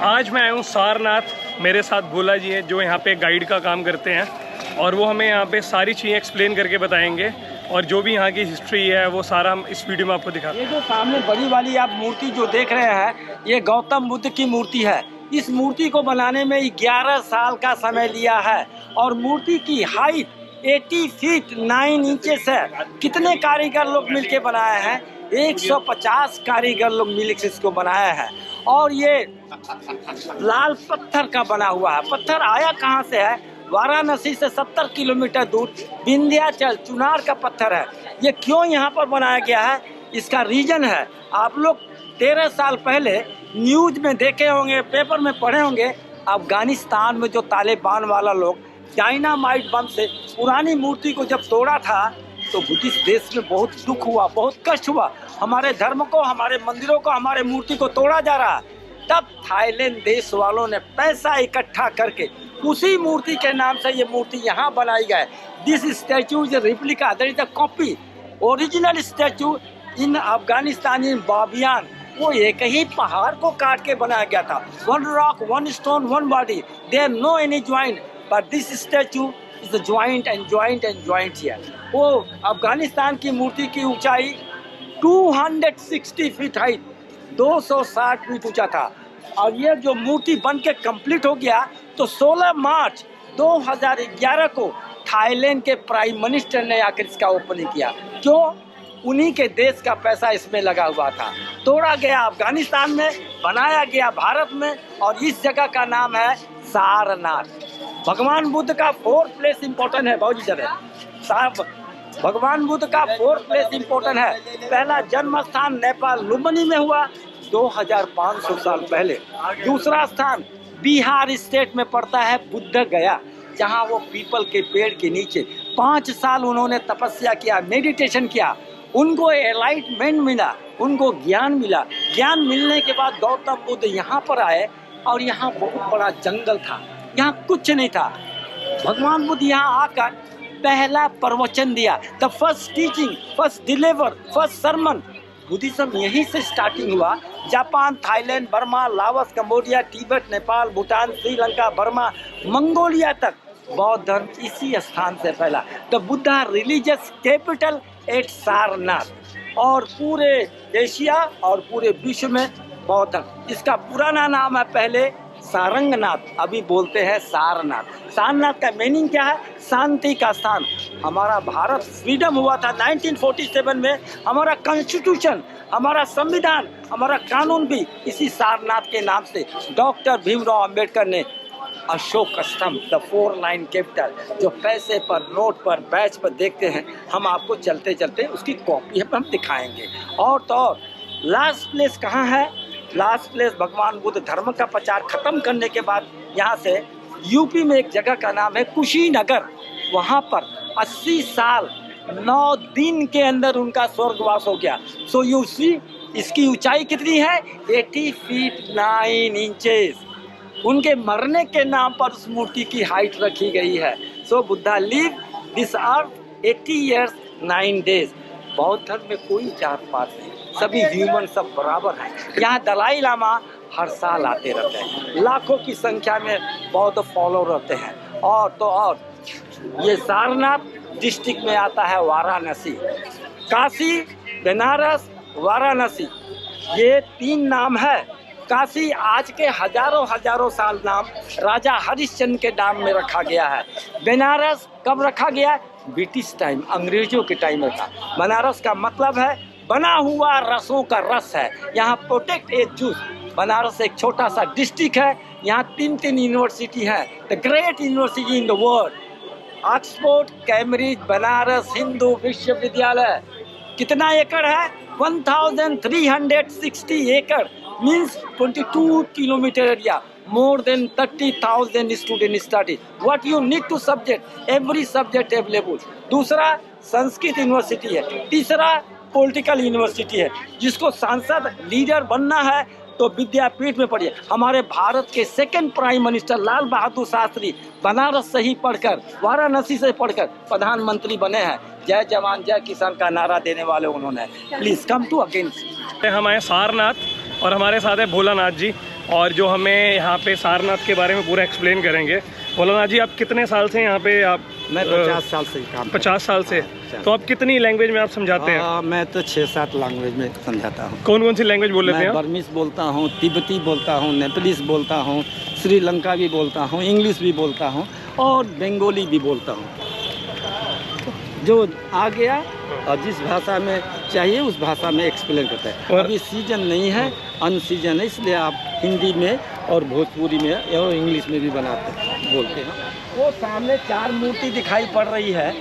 आज मैं आया हूँ सारनाथ। मेरे साथ भोला जी हैं जो यहाँ पे गाइड का काम करते हैं और वो हमें यहाँ पे सारी चीज़ें एक्सप्लेन करके बताएंगे और जो भी यहाँ की हिस्ट्री है वो सारा हम इस वीडियो में आपको दिखाते हैं। ये जो सामने बड़ी वाली आप मूर्ति जो देख रहे हैं ये गौतम बुद्ध की मूर्ति है। इस मूर्ति को बनाने में 11 साल का समय लिया है और मूर्ति की हाइट 80 फीट 9 इंचेस है। कितने कारीगर लोग मिलके बनाए हैं? 150 कारीगर लोग मिलकर इसको बनाया है और ये लाल पत्थर का बना हुआ है। पत्थर आया कहाँ से है? वाराणसी से 70 किलोमीटर दूर विंध्याचल चुनार का पत्थर है। ये क्यों यहाँ पर बनाया गया है? इसका रीजन है, आप लोग 13 साल पहले न्यूज में देखे होंगे, पेपर में पढ़े होंगे, अफगानिस्तान में जो तालिबान वाला लोग डायनामाइट बम से पुरानी मूर्ति को जब तोड़ा था तो बुद्धिस्ट देश में बहुत दुख हुआ, बहुत कष्ट हुआ। हमारे धर्म को, हमारे मंदिरों को, हमारे मूर्ति को तोड़ा जा रहा है। तब थाईलैंड देश वालों ने पैसा इकट्ठा करके उसी मूर्ति के नाम से ये मूर्ति यहाँ बनाई गई। This statue is replica, that is a copy. Original statue in Afghanistan, in Bamiyan, वो एक ही पहाड़ को काट के बनाया गया था। One rock, one stone, one body, there no any joint, but this statue is the joint and joint and joint here. वो अफगानिस्तान की मूर्ति की ऊंचाई 260 फीट हाइट, 260 फीट ऊंचा था और ये जो मूर्ति बन के कंप्लीट हो गया तो 16 मार्च 2011 को थाईलैंड के प्राइम मिनिस्टर ने आकर इसका ओपनिंग किया। क्यों? उन्हीं के देश का पैसा इसमें लगा हुआ था। तोड़ा गया अफगानिस्तान में, बनाया गया भारत में और इस जगह का नाम है सारनाथ। भगवान बुद्ध का 4th प्लेस इम्पोर्टेंट है। बहुत साहब, भगवान बुद्ध का 4th प्लेस इम्पोर्टेंट है। पहला जन्म स्थान नेपाल लुम्बिनी में हुआ 2500 साल पहले। दूसरा स्थान बिहार स्टेट में पड़ता है बुद्ध गया, जहां वो पीपल के पेड़ के नीचे 5 साल उन्होंने तपस्या किया, मेडिटेशन किया। उनको एनलाइटमेंट मिला, उनको ज्ञान मिला। ज्ञान मिलने के बाद गौतम बुद्ध यहाँ पर आए और यहाँ बहुत बड़ा जंगल था, यहाँ कुछ नहीं था। भगवान बुद्ध यहाँ आकर पहला प्रवचन दिया। The first teaching, first deliver, first sermon. Buddhism यहीं से स्टार्टिंग हुआ। Japan, Thailand, Burma, Laos, Cambodia, Tibet, Nepal, Bhutan, Sri Lanka, Burma, Mongolia तक बौद्ध धर्म इसी स्थान से फैला। The Buddha religious capital eight Sarnath. और पूरे एशिया और पूरे विश्व में बौद्ध धर्म, इसका पुराना नाम है पहले सारंगनाथ, अभी बोलते हैं सारनाथ। सारनाथ का मीनिंग क्या है? शांति का स्थान। हमारा भारत फ्रीडम हुआ था 1947 में। हमारा कॉन्स्टिट्यूशन, हमारा संविधान, हमारा कानून भी इसी सारनाथ के नाम से डॉक्टर भीमराव अंबेडकर ने अशोक स्तंभ, द 4 लाइन कैपिटल, जो पैसे पर, नोट पर, बैच पर देखते हैं, हम आपको चलते चलते उसकी कॉपी हम दिखाएंगे। और तो और लास्ट प्लेस कहाँ है? लास्ट प्लेस भगवान बुद्ध धर्म का प्रचार खत्म करने के बाद यहाँ से यूपी में एक जगह का नाम है कुशीनगर। वहाँ पर 80 साल 9 दिन के अंदर उनका स्वर्गवास हो गया। सो यू सी, इसकी ऊंचाई कितनी है? 80 फीट 9 इंचेस। उनके मरने के नाम पर उस मूर्ति की हाइट रखी गई है। So Buddha live this earth 80 years 9 days। बौद्ध धर्म में कोई जात पात नहीं, सभी ह्यूमन सब बराबर हैं। यहाँ दलाई लामा हर साल आते रहते हैं, लाखों की संख्या में बौद्ध फॉलो रहते हैं। और तो और ये सारनाथ डिस्ट्रिक्ट में आता है वाराणसी। काशी, बनारस, वाराणसी, ये 3 नाम है। काशी आज के हजारों साल नाम राजा हरिश्चंद्र के नाम में रखा गया है। बनारस कब रखा गया? ब्रिटिश टाइम, अंग्रेजों के टाइम में था। बनारस का मतलब है बना हुआ रसों का रस है। यहाँ प्रोटेक्ट ए जूस। बनारस एक छोटा सा डिस्ट्रिक्ट है, यहाँ 3 यूनिवर्सिटी है, the great university in the world. Oxford, Cambridge, Banaras Hindu विश्वविद्यालय। कितना एकड़ है? 1360 एकड़, means 22 kilometre area. More than 30,000 students study. What you need to subject, every subject available. दूसरा संस्कृत यूनिवर्सिटी है। तीसरा पॉलिटिकल यूनिवर्सिटी है। जिसको सांसद लीडर बनना है तो विद्यापीठ में पढ़िए। हमारे भारत के 2nd prime minister Lal Bahadur Shastri Banaras से ही पढ़कर, वाराणसी से पढ़कर प्रधानमंत्री बने हैं। जय जवान जय किसान का नारा देने वाले उन्होंने। Please come to against. हम आए सारनाथ और हमारे साथ है भोलानाथ जी। और जो हमें यहाँ पे सारनाथ के बारे में पूरा एक्सप्लेन करेंगे। मौलाना जी, आप कितने साल से यहाँ पे आप? मैं 50 साल से काम 50 साल से। तो आप कितनी लैंग्वेज में आप समझाते हैं? मैं तो 6-7 लैंग्वेज में समझाता हूँ। कौन कौन सी लैंग्वेज बोल लेते हैं? मैं बर्मीज बोलता हूँ, तिब्बती बोलता हूँ, नेपालीस बोलता हूँ, श्रीलंका भी बोलता हूँ, इंग्लिश भी बोलता हूँ और बंगाली भी बोलता हूँ। जो आ गया और जिस भाषा में चाहिए उस भाषा में एक्सप्लेन करता है। अभी सीजन नहीं है, अन सीजन है, इसलिए आप हिंदी में और भोजपुरी में और इंग्लिश में भी बोलते हैं। वो सामने 4 मूर्ति दिखाई पड़ रही है,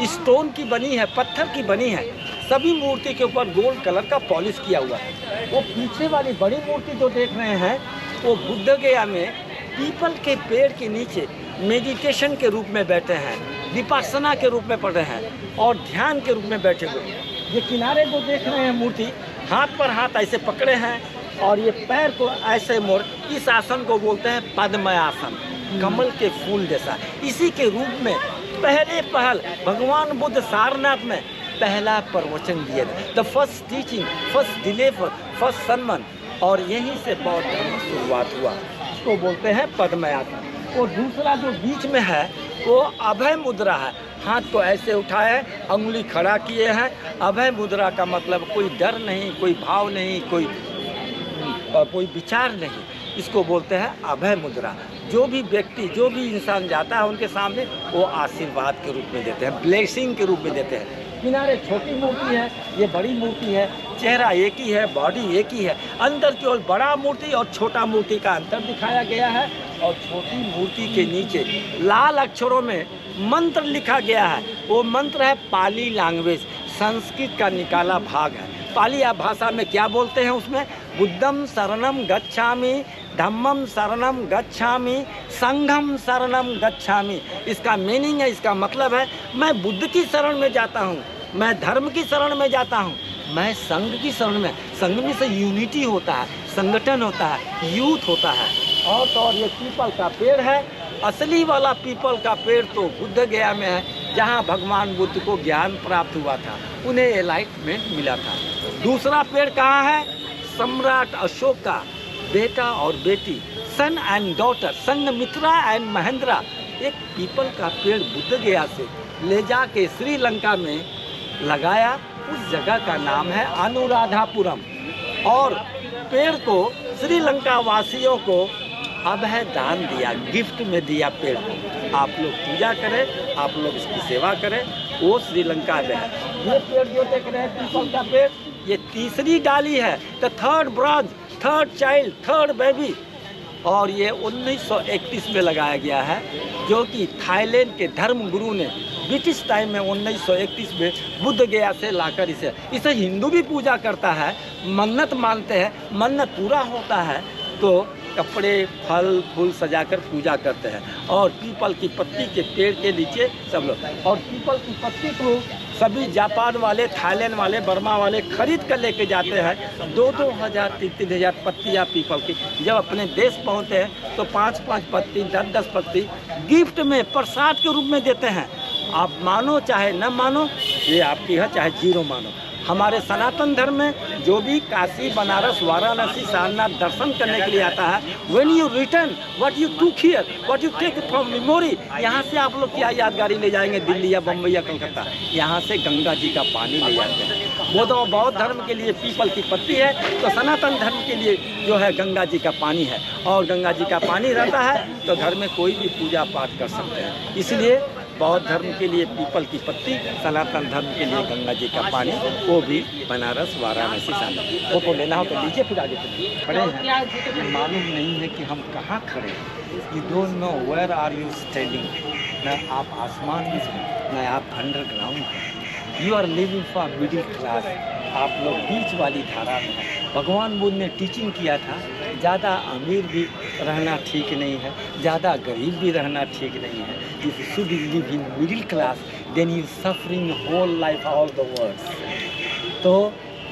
स्टोन की बनी है, पत्थर की बनी है। सभी मूर्ति के ऊपर गोल्ड कलर का पॉलिश किया हुआ है। वो पीछे वाली बड़ी मूर्ति जो देख रहे हैं वो बुद्ध गया में पीपल के पेड़ के नीचे मेडिटेशन के रूप में बैठे हैं, विपश्यना के रूप में पढ़ रहे हैं और ध्यान के रूप में बैठे हुए। ये किनारे जो देख रहे हैं मूर्ति, हाथ पर हाथ ऐसे पकड़े हैं और ये पैर को ऐसे मोड़, इस आसन को बोलते हैं पद्म आसन, कमल के फूल जैसा। इसी के रूप में पहल भगवान बुद्ध सारनाथ में पहला प्रवचन दिए थे, the first teaching, first deliver, first सन्मान, और यहीं से बौद्ध धर्म शुरुआत हुआ। इसको बोलते हैं पद्म आसन। और दूसरा जो बीच में है वो अभय मुद्रा है, हाथ को ऐसे उठाए, अंगुली खड़ा किए हैं। अभय मुद्रा का मतलब कोई डर नहीं, कोई भाव नहीं, कोई विचार नहीं, इसको बोलते हैं अभय मुद्रा। जो भी व्यक्ति, जो भी इंसान जाता है उनके सामने वो आशीर्वाद के रूप में देते हैं, ब्लेसिंग के रूप में देते हैं। किनारे छोटी मूर्ति है, ये बड़ी मूर्ति है, चेहरा एक ही है, बॉडी एक ही है। अंदर की ओर बड़ा मूर्ति और छोटा मूर्ति का अंतर दिखाया गया है और छोटी मूर्ति के नीचे लाल अक्षरों में मंत्र लिखा गया है। वो मंत्र है पाली लैंग्वेज, संस्कृत का निकाला भाग है। पाली भाषा में क्या बोलते हैं उसमें? बुद्धम शरणम गच्छामि, धम्मम शरणम गच्छामि, संघम शरणम गच्छामि। इसका मीनिंग है, इसका मतलब है मैं बुद्ध की शरण में जाता हूँ, मैं धर्म की शरण में जाता हूँ, मैं संघ की शरण में। संघ में से यूनिटी होता है, संगठन होता है, यूथ होता है। और ये पीपल का पेड़ है, असली वाला पीपल का पेड़ तो बुद्ध गया में है, जहाँ भगवान बुद्ध को ज्ञान प्राप्त हुआ था, उन्हें एनलाइटमेंट मिला था। दूसरा पेड़ कहाँ है? सम्राट अशोक का बेटा और बेटी, son and daughter, Sanghamitra and Mahendra, एक पीपल का पेड़ बुद्ध गया से ले जाके श्रीलंका में लगाया। उस जगह का नाम है अनुराधापुरम। और पेड़ को श्रीलंका वासियों को अभय दान दिया, गिफ्ट में दिया पेड़ को। आप लोग पूजा करें, आप लोग इसकी सेवा करें, वो श्रीलंका में है। ये पेड़ जो देख रहे हैं पीपल का पेड़, ये तीसरी डाली है, the third branch, third child, third baby. और ये 1931 में लगाया गया है, जो कि थाईलैंड के धर्म गुरु ने ब्रिटिश टाइम में 1931 में बुद्ध गया से लाकर इसे हिंदू भी पूजा करता है, मन्नत मानते हैं, मन्नत पूरा होता है तो कपड़े फल फूल सजाकर पूजा करते हैं। और पीपल की पत्ती के पेड़ के नीचे सब लोग, और पीपल की पत्ती को सभी जापान वाले, थाईलैंड वाले, बर्मा वाले खरीद कर लेके जाते हैं। 2-2 हज़ार 3-3 हज़ार पत्तियाँ पीपल की जब अपने देश पहुँचते हैं तो 5-5 पत्ती, 10-10 पत्ती गिफ्ट में प्रसाद के रूप में देते हैं। आप मानो चाहे न मानो, ये आपकी है, चाहे जीरो मानो। हमारे सनातन धर्म में जो भी काशी, बनारस, वाराणसी, सारनाथ दर्शन करने के लिए आता है, when you return what you took here, what you take from memory, यहाँ से आप लोग क्या यादगारी ले जाएंगे दिल्ली या बम्बई या कलकत्ता? यहाँ से गंगा जी का पानी ले जाते हैं। वो तो बौद्ध धर्म के लिए पीपल की पत्ती है, तो सनातन धर्म के लिए जो है गंगा जी का पानी है। और गंगा जी का पानी रहता है तो घर में कोई भी पूजा पाठ कर सकते हैं। इसलिए बौद्ध धर्म के लिए पीपल की पत्ती, सनातन धर्म के लिए गंगा जी का पानी, वो भी बनारस, वाराणसी, सारनाथ। वो तो लेना हो तो लीजिए, फिर आगे चलिए। खड़े हैं, मालूम नहीं है कि हम कहाँ खड़े हैं। You don't know where are you standing. न आप आसमान में हैं, न आप अंडरग्राउंड हैं। You are living for middle class. आप लोग बीच वाली धारा में हैं। भगवान बुद्ध ने टीचिंग किया था, ज़्यादा अमीर भी रहना ठीक नहीं है, ज़्यादा गरीब भी रहना ठीक नहीं है। If you should live in middle class, then you suffering whole life all the world. तो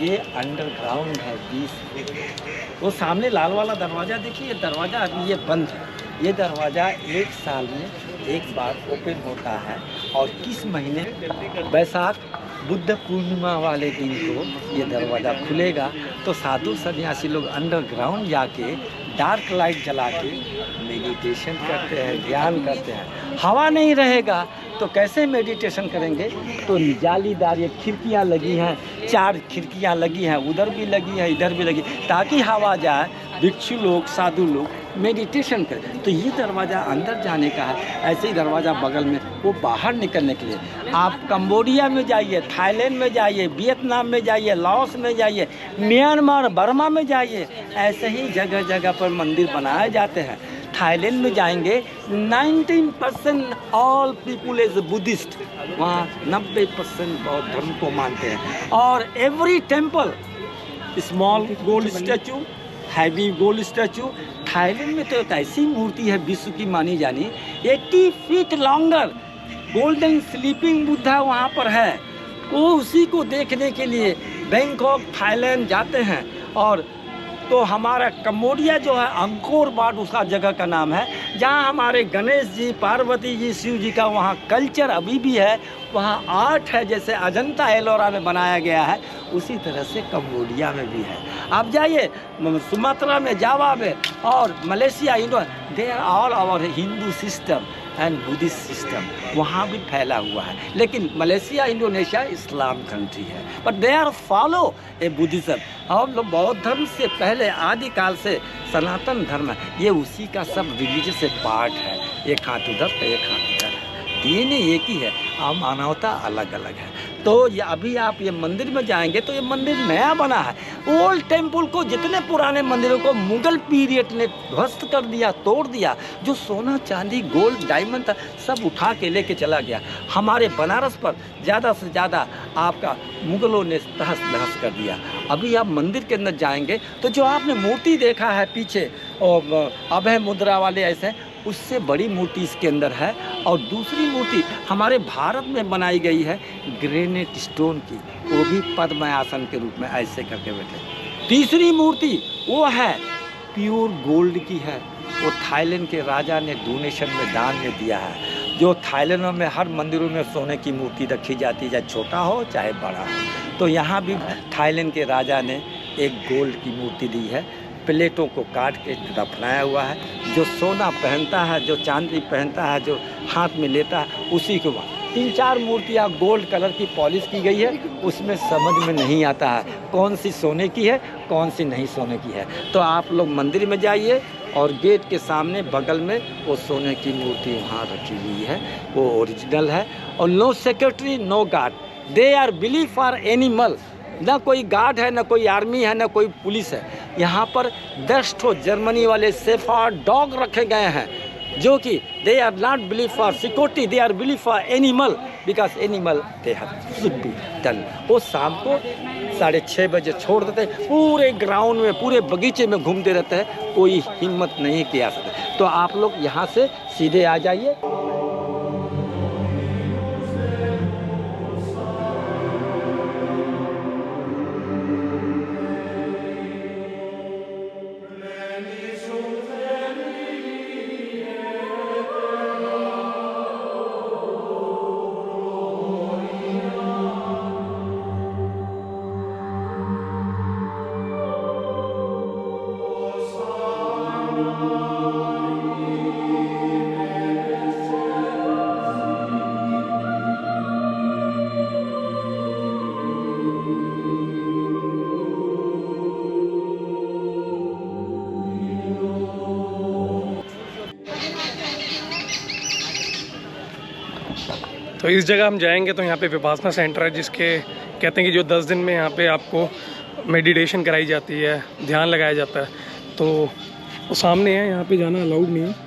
ये अंडरग्राउंड है 20 फीट। वो सामने लाल वाला दरवाज़ा देखिए, ये दरवाज़ा अभी ये बंद है। ये दरवाज़ा 1 साल में एक बार ओपन होता है। और किस महीने? बैसाख बुद्ध पूर्णिमा वाले दिन को ये दरवाज़ा खुलेगा। तो साधु सन्यासी लोग अंडरग्राउंड जाके डार्क लाइट जला के मेडिटेशन करते हैं, ध्यान करते हैं। हवा नहीं रहेगा तो कैसे मेडिटेशन करेंगे? तो जालीदार ये खिड़कियाँ लगी हैं, 4 खिड़कियाँ लगी हैं, उधर भी लगी हैं, इधर भी लगी, ताकि हवा जाए, भिक्षु लोग, साधु लोग मेडिटेशन करें। तो ये दरवाज़ा अंदर जाने का है, ऐसे ही दरवाज़ा बगल में वो बाहर निकलने के लिए। आप कंबोडिया में जाइए, थाईलैंड में जाइए, वियतनाम में जाइए, लाओस में जाइए, म्यांमार, बर्मा में जाइए, ऐसे ही जगह जगह पर मंदिर बनाए जाते हैं। थाईलैंड में जाएंगे, 19% ऑल पीपुल इज बुद्धिस्ट, वहाँ 90% बौद्ध धर्म को मानते हैं। और every temple small gold statue, heavy gold statue. Thailand में तो एक ऐसी मूर्ति है विश्व की मानी जानी, 80 feet longer golden sleeping Buddha वहाँ पर है। वो उसी को देखने के लिए बैंकॉक, थाईलैंड जाते हैं। और तो हमारा कंबोडिया जो है, अंकोर वाट उसका जगह का नाम है, जहाँ हमारे गणेश जी, पार्वती जी, शिव जी का वहाँ कल्चर अभी भी है, वहाँ आर्ट है, जैसे अजंता एलोरा में बनाया गया है, उसी तरह से कंबोडिया में भी है। आप जाइए सुमात्रा में, जावा में और Malaysia, they are all our Hindu system and Buddhist system वहाँ भी फैला हुआ है। लेकिन मलेशिया, इंडोनेशिया इस्लाम कंट्री है, but they are follow a Buddhism. और लोग बौद्ध धर्म से पहले आदिकाल से सनातन धर्म है, ये उसी का सब रिलीजियस पार्ट है। एक हाथ उधर तो एक हाथ उधर, दीन एक ही है और मानवता अलग अलग है। तो ये अभी आप ये मंदिर में जाएंगे तो ये मंदिर नया बना है। ओल्ड टेम्पल को, जितने पुराने मंदिरों को मुगल पीरियड ने ध्वस्त कर दिया, तोड़ दिया। जो सोना, चांदी, गोल्ड, डायमंड था, सब उठा के लेके चला गया। हमारे बनारस पर ज़्यादा से ज़्यादा आपका मुगलों ने तहस नहस कर दिया। अभी आप मंदिर के अंदर जाएंगे तो जो आपने मूर्ति देखा है पीछे, और अभय मुद्रा वाले ऐसे, उससे बड़ी मूर्ति इसके अंदर है। और दूसरी मूर्ति हमारे भारत में बनाई गई है ग्रेनाइट स्टोन की, वो भी पद्म आसन के रूप में ऐसे करके बैठे। तीसरी मूर्ति वो है प्योर गोल्ड की है, वो थाईलैंड के राजा ने डोनेशन में, दान में दिया है। जो थाईलैंड में हर मंदिरों में सोने की मूर्ति रखी जाती है, चाहे छोटा हो चाहे बड़ा हो। तो यहाँ भी थाईलैंड के राजा ने एक गोल्ड की मूर्ति दी है, प्लेटों को काट के दफनाया हुआ है। जो सोना पहनता है, जो चांदी पहनता है, जो हाथ में लेता है, उसी को 3-4 मूर्तियाँ गोल्ड कलर की पॉलिश की गई है। उसमें समझ में नहीं आता है कौन सी सोने की है, कौन सी नहीं सोने की है। तो आप लोग मंदिर में जाइए और गेट के सामने बगल में वो सोने की मूर्ति वहाँ रखी हुई है, वो ओरिजिनल है। और no security, no guard, they are believe for animal. ना कोई गार्ड है, ना कोई आर्मी है, ना कोई पुलिस है। यहाँ पर 10 ठो जर्मनी वाले शेफर्ड डॉग रखे गए हैं, जो कि they are not believe for security, they are believe for animal, because animal they should be done. वो शाम को 6:30 बजे छोड़ देते हैं, पूरे ग्राउंड में, पूरे बगीचे में घूमते रहते हैं, कोई हिम्मत नहीं किया सकता। तो आप लोग यहाँ से सीधे आ जाइए। तो इस जगह हम जाएंगे तो यहाँ पे विपासना सेंटर है, जिसके कहते हैं कि जो 10 दिन में यहाँ पे आपको मेडिटेशन कराई जाती है, ध्यान लगाया जाता है। तो वो सामने है, यहाँ पे जाना अलाउड नहीं है।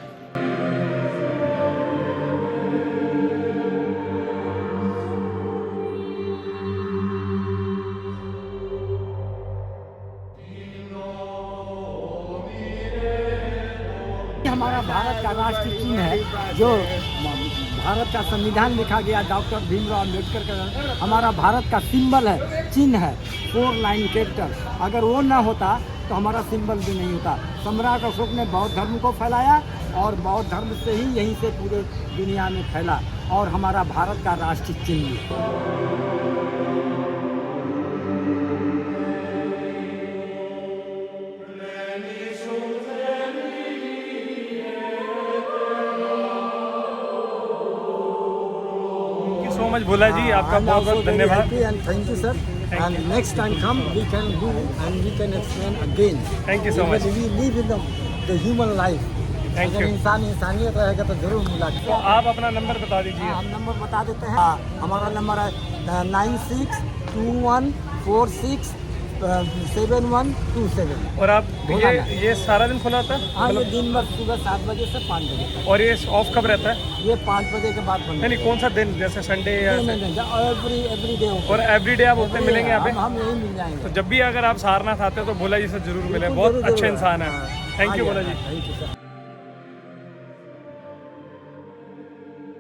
हमारा भारत का राष्ट्रीय चिन्ह है, जो भारत का संविधान लिखा गया डॉक्टर भीमराव अम्बेडकर का, हमारा भारत का सिंबल है, चिन्ह है, 4 लाइन कैपिटल। अगर वो ना होता तो हमारा सिंबल भी नहीं होता। सम्राट अशोक ने बौद्ध धर्म को फैलाया और बौद्ध धर्म से ही यहीं से पूरे दुनिया में फैला, और हमारा भारत का राष्ट्रीय चिन्ह। मच भोला जी, आपका बहुत बहुत धन्यवाद। And thank you sir and next time come we can do and we can explain again. Thank you so much. We live in the human life. Thank अगर you. इंसान इंसानियत रहेगा तो जरूर तो मुलाकात। आप अपना नंबर बता दीजिए। हम नंबर बता देते हैं। हमारा नंबर है 9621467127। और आप भोला ना। ये सारा दिन खुला होता है? हाँ, ये दिन भर सुबह 7 बजे से 5 बजे तक। और ये ऑफ कब रहता है? ये 5 बजे के बाद बंद। नहीं, कौन सा दिन, जैसे संडे या? नहीं, एवरी डे। और एवरीडे आप ओपन मिलेंगे यहाँ पे? हम यही मिल जाएंगे। तो जब भी अगर आप सारनाथ आते हो तो भोला जी से जरूर मिले, बिल्कुल, बहुत जरूर, अच्छे जरूर। इंसान है। हाँ, थैंक यू हाँ, Bhola ji. Thank you sir.